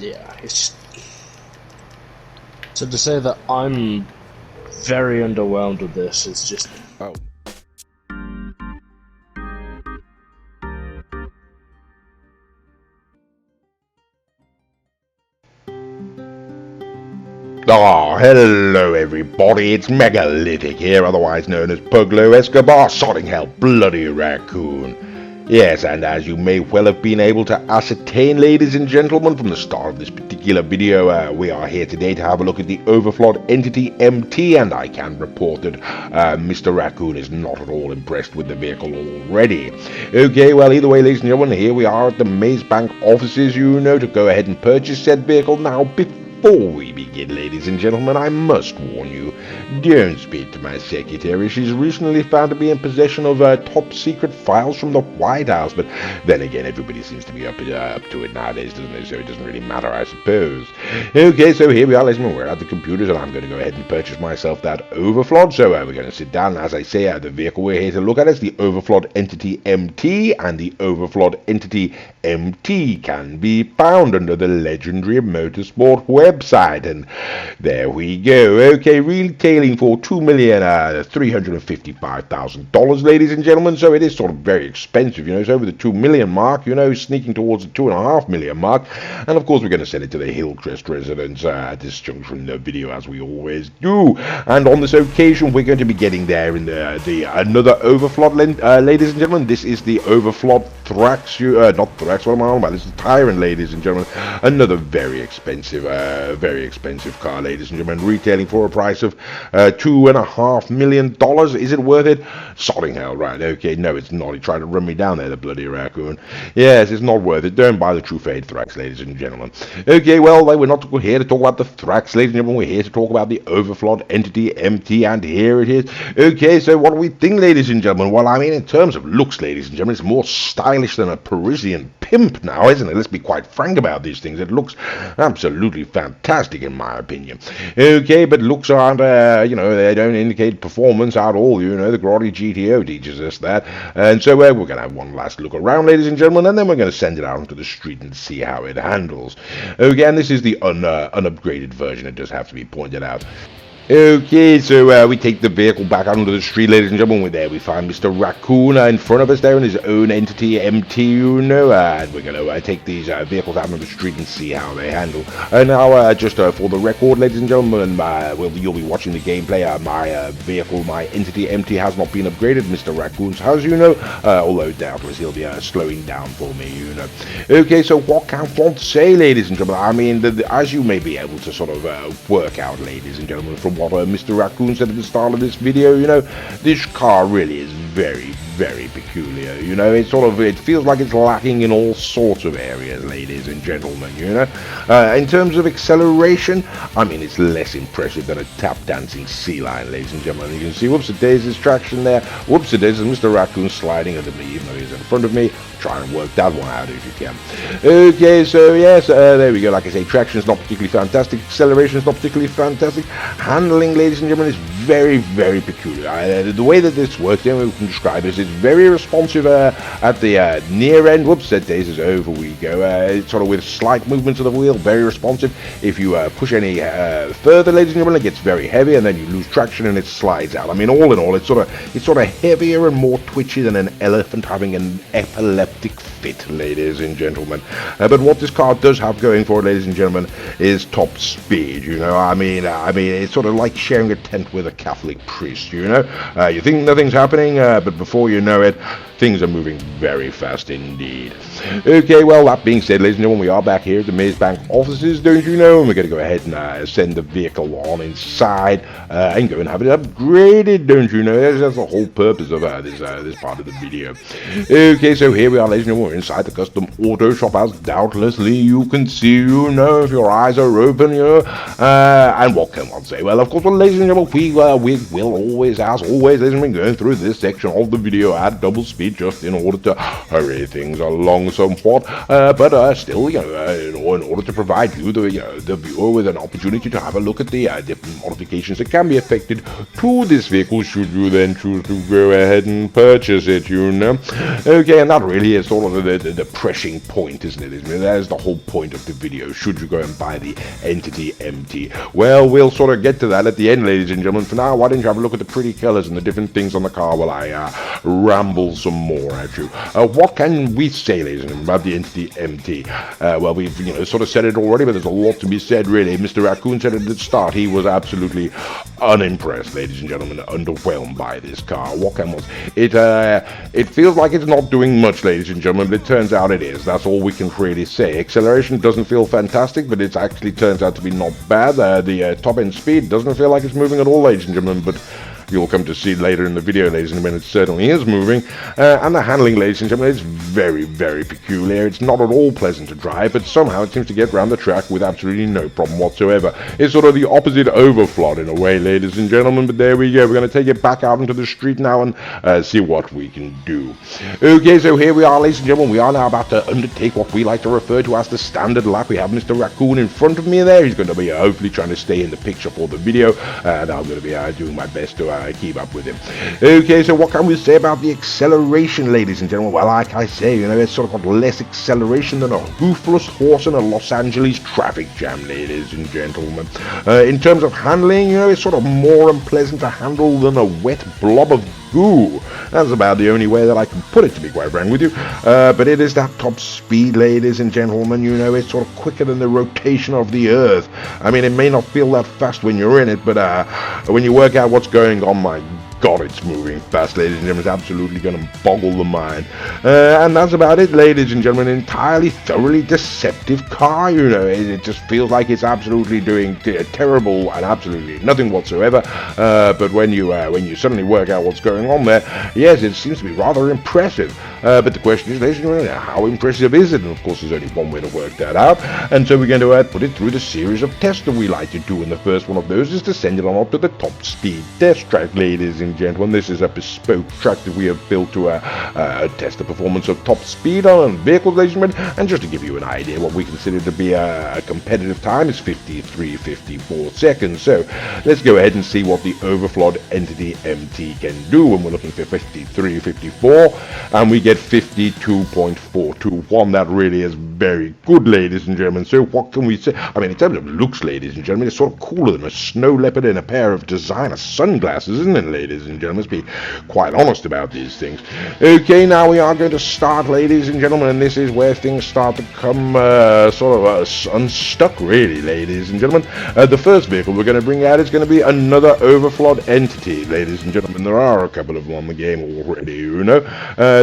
yeah, it's so to say that I'm very underwhelmed with this. It's just Oh. Ah, hello everybody, it's Megalithic here, otherwise known as Puglo Escobar, sodding hell, bloody raccoon. Yes, and as you may well have been able to ascertain, ladies and gentlemen, from the start of this particular video, we are here today to have a look at the Overflod Entity MT, and I can report that Mr. Raccoon is not at all impressed with the vehicle already. Okay, well, either way, ladies and gentlemen, here we are at the Maze Bank offices, you know, to go ahead and purchase said vehicle. Now, before we begin, ladies and gentlemen, I must warn you, don't speak to my secretary. She's recently found to be in possession of top secret files from the White House, but then again, everybody seems to be up to it nowadays, doesn't it? So it doesn't really matter, I suppose. Okay, so here we are, ladies and gentlemen, we're at the computers, and I'm going to go ahead and purchase myself that Overflod. So we're going to sit down, and as I say, the vehicle we're here to look at is the Overflod Entity MT, and the Overflod Entity MT can be found under the legendary motorsport website, and there we go. Okay, retailing for $2,355,000, ladies and gentlemen. So it is sort of very expensive, you know. It's over the 2 million mark, you know, sneaking towards the 2.5 million mark. And of course, we're going to send it to the Hillcrest residents at this junction in the video, as we always do. And on this occasion, we're going to be getting there in another Overflod, ladies and gentlemen. This is the Overflod Thrax, not Thrax, what am I on about? This is Tyrant, ladies and gentlemen. Another very expensive car, ladies and gentlemen, retailing for a price of $2.5 million. Is it worth it? Sodding hell, right? Okay, no, it's not. He tried to run me down there, the bloody raccoon. Yes, it's not worth it. Don't buy the True Fade Thrax, ladies and gentlemen. Okay, well, we're not here to talk about the Thrax, ladies and gentlemen. We're here to talk about the Overflod Entity MT, and here it is. Okay, so what do we think, ladies and gentlemen? Well, I mean, in terms of looks, ladies and gentlemen, it's more stylish than a Parisian pimp now, isn't it? Let's be quite frank about these things. It looks absolutely fantastic, in my opinion. Okay, but looks aren't, you know, they don't indicate performance at all, you know. The Grotty GTO teaches us that. And so we're going to have one last look around, ladies and gentlemen, and then we're going to send it out onto the street and see how it handles. Okay, and this is the unupgraded version, it does have to be pointed out. Okay, so we take the vehicle back out onto the street, ladies and gentlemen. There we find Mr. Raccoon in front of us there in his own Entity MT, you know, and we're going to take these vehicles out onto the street and see how they handle. And now, just for the record, ladies and gentlemen, you'll be watching the gameplay. My vehicle, my Entity MT, has not been upgraded. Mr. Raccoon's has, you know, although doubtless he'll be slowing down for me, you know. Okay, so what can one say, ladies and gentlemen? I mean, as you may be able to sort of work out, ladies and gentlemen, from what Mr. Raccoon said at the start of this video, you know, this car really is very, very peculiar, you know. It feels like it's lacking in all sorts of areas, ladies and gentlemen, you know. In terms of acceleration, I mean, it's less impressive than a tap-dancing sea lion, ladies and gentlemen. You can see, whoops-a-daisies traction there, whoops-a-daisies, Mr. Raccoon sliding under me, even though he's in front of me. Try and work that one out if you can. Okay, so yes, there we go. Like I say, traction is not particularly fantastic, acceleration is not particularly fantastic. Handling, ladies and gentlemen, is very, very peculiar. The way that this works, the only way we can describe it is it's very responsive at the near end. Whoops, that daisies, over we go. It's sort of with slight movements of the wheel, very responsive. If you push any further, ladies and gentlemen, it gets very heavy, and then you lose traction and it slides out. I mean, all in all, it's sort of heavier and more twitchy than an elephant having an epileptic fit, ladies and gentlemen. But what this car does have going for it, ladies and gentlemen, is top speed, you know. I mean, it's sort of like sharing a tent with a Catholic priest, you know. You think nothing's happening, but before you know it, things are moving very fast indeed. Okay, well, that being said, ladies and gentlemen, we are back here at the Maze Bank offices, don't you know, and we're going to go ahead and send the vehicle on inside and go and have it upgraded, don't you know. That's the whole purpose of this part of the video. Okay, so here we are, ladies and gentlemen, we're inside the custom auto shop, as doubtlessly you can see, you know, if your eyes are open, you know. And what can one say? Well, of course, ladies and gentlemen, we will always, as always, ladies and gentlemen, going through this section of the video at double speed, just in order to hurry things along, along somewhat, but still, in order to provide you, the viewer, with an opportunity to have a look at the different modifications that can be affected to this vehicle, should you then choose to go ahead and purchase it, Okay, and that really is sort of the pressing point, isn't it? That is the whole point of the video, should you go and buy the Entity MT. Well, we'll sort of get to that at the end, ladies and gentlemen. For now, why don't you have a look at the pretty colors and the different things on the car while I ramble some more at you. What can we say, ladies and gentlemen, about the Entity MT? Well, we've sort of said it already, but there's a lot to be said, really. Mr. Raccoon said it at the start. He was absolutely unimpressed, ladies and gentlemen, underwhelmed by this car. What can was it feels like it's not doing much, ladies and gentlemen, but it turns out it is. That's all we can really say. Acceleration doesn't feel fantastic, but it actually turns out to be not bad. The top end speed doesn't feel like it's moving at all, ladies and gentlemen, but you'll come to see later in the video, ladies and gentlemen, it certainly is moving. And the handling, ladies and gentlemen, is very, very peculiar. It's not at all pleasant to drive, but somehow it seems to get around the track with absolutely no problem whatsoever. It's sort of the opposite Overflod in a way, ladies and gentlemen, but there we go. We're going to take it back out into the street now and see what we can do. Okay, so here we are, ladies and gentlemen. We are now about to undertake what we like to refer to as the standard lap. We have Mr. Raccoon in front of me there. He's going to be hopefully trying to stay in the picture for the video, and I'm going to be doing my best to keep up with him. Okay, so what can we say about the acceleration, ladies and gentlemen? Well, like I say, it's sort of got less acceleration than a hoofless horse in a Los Angeles traffic jam, ladies and gentlemen. In terms of handling, it's sort of more unpleasant to handle than a wet blob of goo. That's about the only way that I can put it, to be quite frank with you. But it is that top speed, ladies and gentlemen. It's sort of quicker than the rotation of the earth. I mean, it may not feel that fast when you're in it, but when you work out what's going on, my God, it's moving fast, ladies and gentlemen. It's absolutely going to boggle the mind. And that's about it, ladies and gentlemen. An entirely, thoroughly deceptive car, It just feels like it's absolutely doing terrible and absolutely nothing whatsoever. But when you suddenly work out what's going on there, yes, it seems to be rather impressive. But the question is, ladies and gentlemen, how impressive is it? And of course, there's only one way to work that out. And so we're going to put it through the series of tests that we like to do. And the first one of those is to send it on up to the top speed test track, ladies and gentlemen. This is a bespoke track that we have built to test the performance of top speed on vehicles, ladies and gentlemen. And just to give you an idea, what we consider to be a competitive time is 53.54 seconds. So let's go ahead and see what the Overflod Entity MT can do. And we're looking for 53.54, and we get 52.421. That really is very good, ladies and gentlemen. So what can we say? I mean, in terms of looks, ladies and gentlemen, it's sort of cooler than a snow leopard in a pair of designer sunglasses, isn't it, ladies and gentlemen? Let's be quite honest about these things. Okay, now we are going to start, ladies and gentlemen, and this is where things start to come unstuck, really, ladies and gentlemen. The first vehicle we're going to bring out is going to be another Overflod Entity, ladies and gentlemen. There are a couple of them on the game already,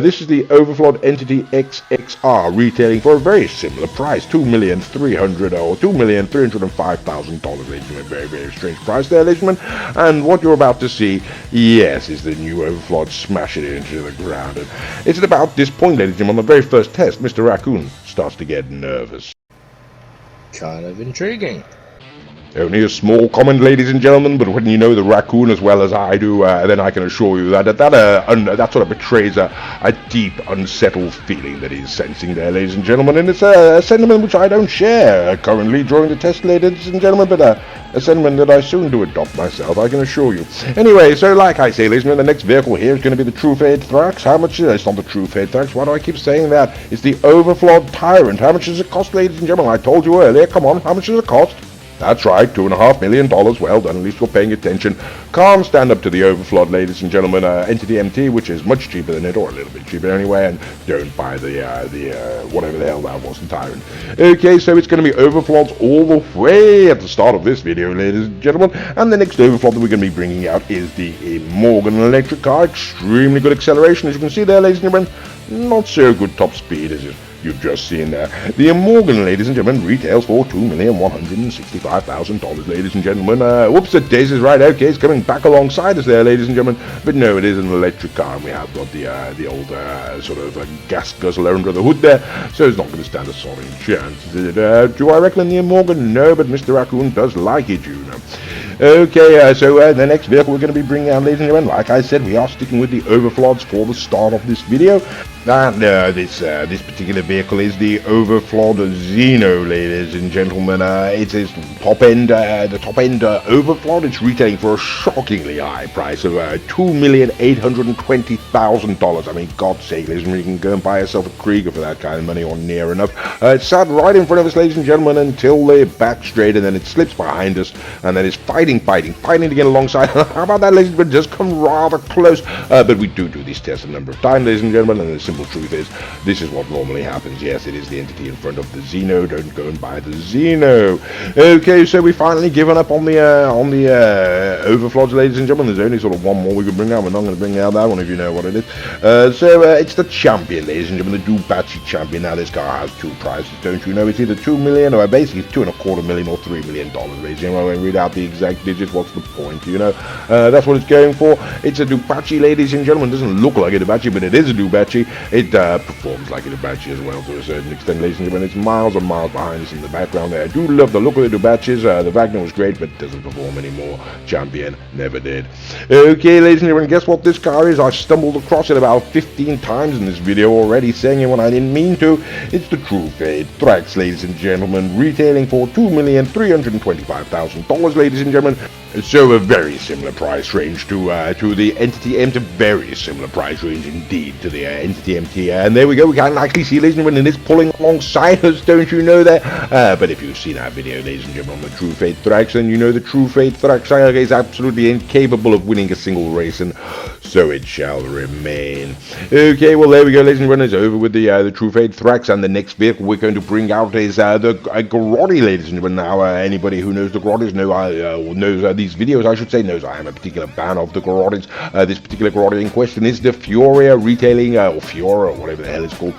This is the Overflod Entity XXR, retailing for a very similar price, $2,305,000, ladies and gentlemen. Very, very strange price there, ladies and gentlemen. And what you're about to see, yes, is the new Overflod smashing it into the ground. And it's at about this point, ladies and gentlemen, on the very first test, Mr. Raccoon starts to get nervous. Kind of intriguing. Only a small comment, ladies and gentlemen, but when you know the Raccoon as well as I do, then I can assure you that sort of betrays a deep, unsettled feeling that he's sensing there, ladies and gentlemen, and it's a sentiment which I don't share currently during the test, ladies and gentlemen, but a sentiment that I soon do adopt myself, I can assure you. Anyway, so like I say, ladies and gentlemen, the next vehicle here is going to be the True Fade Thrax. How much is it? It's not the True Fade Thrax. Why do I keep saying that? It's the Overflod Tyrant. How much does it cost, ladies and gentlemen? I told you earlier. Come on, how much does it cost? That's right, $2.5 million. Well done, at least you're paying attention. Can't stand up to the Overflod, ladies and gentlemen, Entity MT, which is much cheaper than it, or a little bit cheaper anyway, and don't buy the whatever the hell that was, the Tyrant. Okay, so it's going to be Overflods all the way at the start of this video, ladies and gentlemen, and the next Overflod that we're going to be bringing out is the Morgan electric car. Extremely good acceleration, as you can see there, ladies and gentlemen. Not so good top speed, as you've just seen there. The Morgan, ladies and gentlemen, retails for $2,165,000, ladies and gentlemen. Whoops, the days is right. Okay, it's coming back alongside us there, ladies and gentlemen. But no, it is an electric car, and we have got the old sort of gas guzzler under the hood there, so it's not going to stand a solid chance. Do I recommend the Morgan? No, but Mr. Raccoon does like it, Okay, so the next vehicle we're going to be bringing out, ladies and gentlemen, like I said, we are sticking with the Overflods for the start of this video. And this particular vehicle is the Overflod Zeno, ladies and gentlemen. It is the top end Overflod. It's retailing for a shockingly high price of $2,820,000. I mean, God's sake, ladies and gentlemen, you can go and buy yourself a Krieger for that kind of money, or near enough. It sat right in front of us, ladies and gentlemen, until they back straight, and then it slips behind us, and then it's fighting to get alongside. How about that, ladies and gentlemen? Just come rather close. But we do these tests a number of times, ladies and gentlemen, and the simple truth is, this is what normally happens. Yes, it is the entity in front of the Zeno. Don't go and buy the Zeno. Okay, so we've finally given up on the Overflods, ladies and gentlemen. There's only sort of one more we could bring out. We're not going to bring out that one, if you know what it is. It's the champion, ladies and gentlemen, the Ducati champion. Now, this car has two prizes, don't you know? It's either $2 million, or basically $2.25 million, or $3 million, ladies and gentlemen. I won't read out the exact digits. What's the point, you know? That's what it's going for. It's a Ducati, ladies and gentlemen. It doesn't look like a Ducati, but it is a Ducati. It performs like a Ducati as well, to a certain extent, ladies and gentlemen. It's miles and miles behind us in the background there. I do love the look of the Ducatis. The Wagner was great, but doesn't perform anymore. Champion never did. Okay, ladies and gentlemen, guess what this car is? I stumbled across it about 15 times in this video already, saying it when I didn't mean to. It's the True Fade Thrax, ladies and gentlemen, retailing for $2,325,000, ladies and gentlemen. So a very similar price range to the Entity MT, very similar price range indeed to the Entity MT. And there we go, we can actually see, ladies and gentlemen, it's pulling alongside us, don't you know that? But if you've seen our video, ladies and gentlemen, on the True Fade Thrax, then you know the True Fade Thrax is absolutely incapable of winning a single race, and so it shall remain. Okay, well, there we go, ladies and gentlemen, it's over with the True Fade Thrax, and the next vehicle we're going to bring out is the Grotti, ladies and gentlemen. Now, anybody who knows the Grottis knows these videos, I should say, knows I am a particular fan of the Grottis. This particular Grotti in question is the Fioria, retailing, or Fiora, or whatever the hell it's called,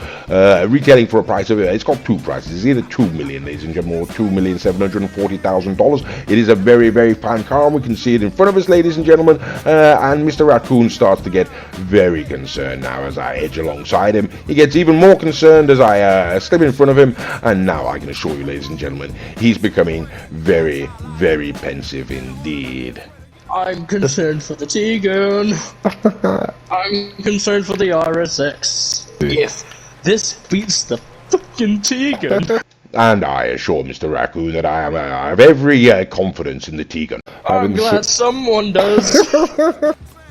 retailing for a price of, it's got two prices. It's either $2 million, ladies and gentlemen, or $2,740,000. It is a very, very fine car, and we can see it in front of us, ladies and gentlemen, and Mr. Raccoon starts to get very concerned now as I edge alongside him. He gets even more concerned as I step in front of him, and now I can assure you, ladies and gentlemen, he's becoming very, very pensive indeed. I'm concerned for the T-Gun. I'm concerned for the RSX. If this beats the fucking T-Gun. And I assure Mr. Raccoon that I have every confidence in the T-Gun. I'm glad someone does.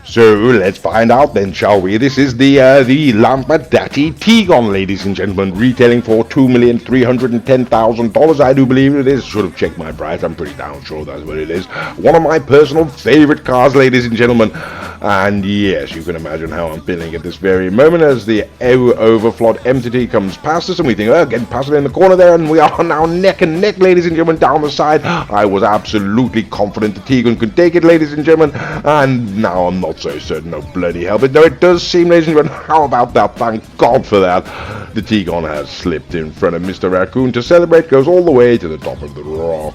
So let's find out then, shall we? This is the Lampadati T-Gun, ladies and gentlemen, retailing for $2,310,000. I do believe it is. Should have checked my price. I'm pretty damn sure that's what it is. One of my personal favorite cars, ladies and gentlemen. And yes, you can imagine how I'm feeling at this very moment as the Overflod Entity comes past us, and we think, oh, getting past it in the corner there, and we are now neck and neck, ladies and gentlemen, down the side. I was absolutely confident the T-Gun could take it, ladies and gentlemen, and now I'm not so certain. No bloody hell, but no, it does seem, ladies and gentlemen, how about that? Thank God for that. The T-Gun has slipped in front of Mr. Raccoon. To celebrate, goes all the way to the top of the rock.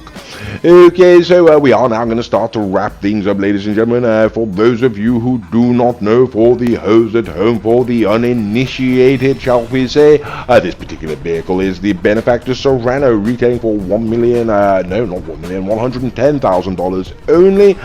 Okay, so we are now going to start to wrap things up, ladies and gentlemen. For those of you who do not know, for the hoes at home, for the uninitiated, shall we say, this particular vehicle is the Benefactor Serrano, retailing for $110,000 only.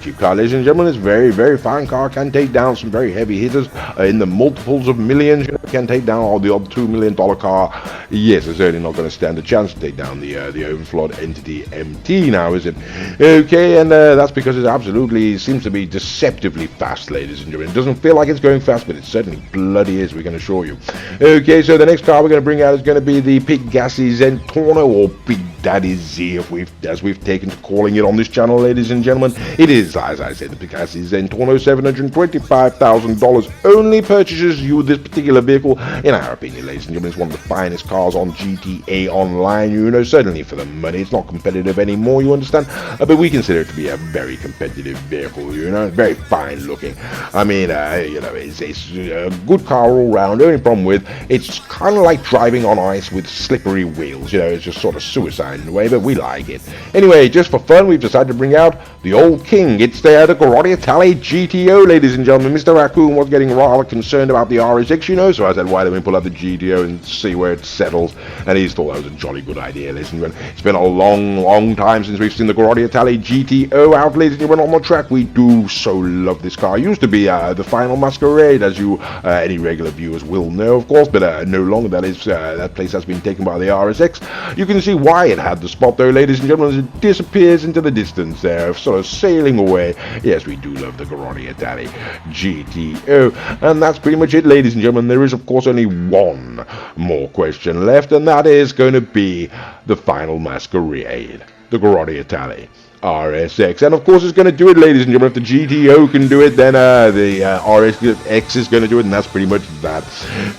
Cheap car, ladies and gentlemen. It's very, very fine car. Can take down some very heavy hitters in the multiples of millions. You know, can take down all the odd $2 million car. Yes, it's certainly not going to stand a chance to take down the Overflod Entity MT now, is it? Okay, and that's because it absolutely seems to be deceptively fast, ladies and gentlemen. It doesn't feel like it's going fast, but it certainly bloody is, we can assure you. Okay, so the next car we're going to bring out is going to be the Pegassi Zentorno, or Big Daddy Z, as we've taken to calling it on this channel, ladies and gentlemen. It is, as I said, the Pegassi Zentorno, $725,000 only purchases you this particular vehicle. In our opinion, ladies and gentlemen, it's one of the finest cars on GTA Online, you know, certainly for the money. It's not competitive anymore, you understand, but we consider it to be a very competitive vehicle, you know, very fine looking. I mean, you know, it's a good car all round. The only problem with it's kind of like driving on ice with slippery wheels, you know, it's just sort of suicide in a way, but we like it. Anyway, just for fun, we've decided to bring out the old king saying. It's the Grotti Italy GTO, ladies and gentlemen. Mr. Raccoon was getting rather concerned about the RSX, you know, so I said, why don't we pull out the GTO and see where it settles? And he thought that was a jolly good idea, ladies and gentlemen. It's been a long time since we've seen the Grotti Italy GTO out, ladies and gentlemen, on the track. We do so love this car. It used to be the final masquerade, as you any regular viewers will know, of course, but no longer. That place has been taken by the RSX. You can see why it had the spot, though, ladies and gentlemen, as it disappears into the distance there, sort of sailing away. Yes, we do love the Grotti Italy GTO, and that's pretty much it, ladies and gentlemen. There is, of course, only one more question left, and that is going to be the final masquerade, the Grotti Italy RSX, and of course it's going to do it, ladies and gentlemen. If the GTO can do it, then the RSX is going to do it, and that's pretty much that.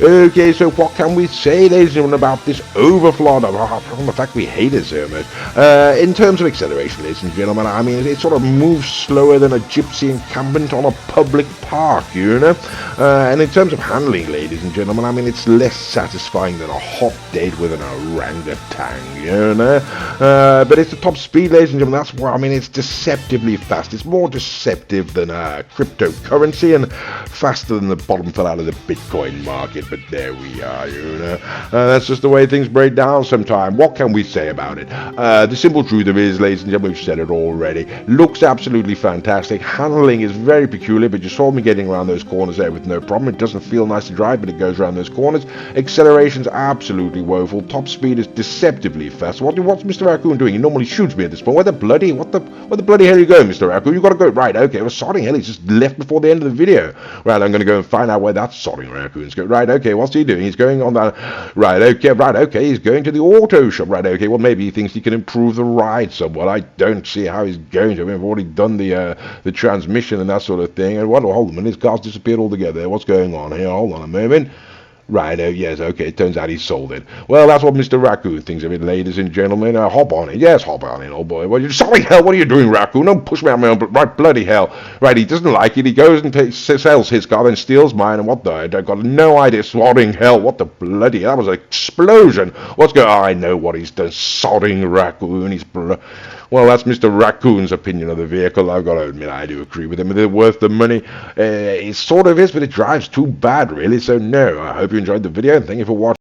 Okay, so what can we say, ladies and gentlemen, about this Overflod, apart from the fact we hate it so much? In terms of acceleration, ladies and gentlemen, I mean, it sort of moves slower than a gypsy encampment on a public park, you know? And in terms of handling, ladies and gentlemen, I mean, it's less satisfying than a hot date with an orangutan, you know? But it's the top speed, ladies and gentlemen. That's why, I mean, it's deceptively fast. It's more deceptive than cryptocurrency and faster than the bottom fell out of the Bitcoin market. But there we are, you know. That's just the way things break down sometimes. What can we say about it? The simple truth of it is, ladies and gentlemen, we've said it already. Looks absolutely fantastic. Handling is very peculiar, but you saw me getting around those corners there with no problem. It doesn't feel nice to drive, but it goes around those corners. Acceleration's absolutely woeful. Top speed is deceptively fast. What's Mr. Raccoon doing? He normally shoots me at this point. Where the bloody hell are you going, Mr. Raccoon? You gotta go. Right, okay, well, sodding hell, he's just left before the end of the video. Right, I'm gonna go and find out where that sodding raccoon's going. Right, okay, what's he doing? He's going on that. Right, okay, he's going to the auto shop. Right, okay, well, maybe he thinks he can improve the ride somewhat. I don't see how he's going to. We've already done the transmission and that sort of thing. And hold on a minute, his car's disappeared altogether. What's going on here? Hold on a moment. Right, yes, okay, it turns out he sold it. Well, that's what Mr. Raccoon thinks of it, ladies and gentlemen. Hop on it. Yes, hop on it, old boy. Well, sorry, hell, what are you doing, Raccoon? Don't push me out my own, right, bloody hell. Right, he doesn't like it. He goes and sells his car, then steals mine, and what the, I've got no idea. Swatting hell, what the bloody, that was an explosion. What's going on? I know what he's done. Sodding Raccoon, well, that's Mr. Raccoon's opinion of the vehicle. I've got to admit, I do agree with him. Is it worth the money? It sort of is, but it drives too bad, really. So, no, I hope you enjoyed the video, and thank you for watching.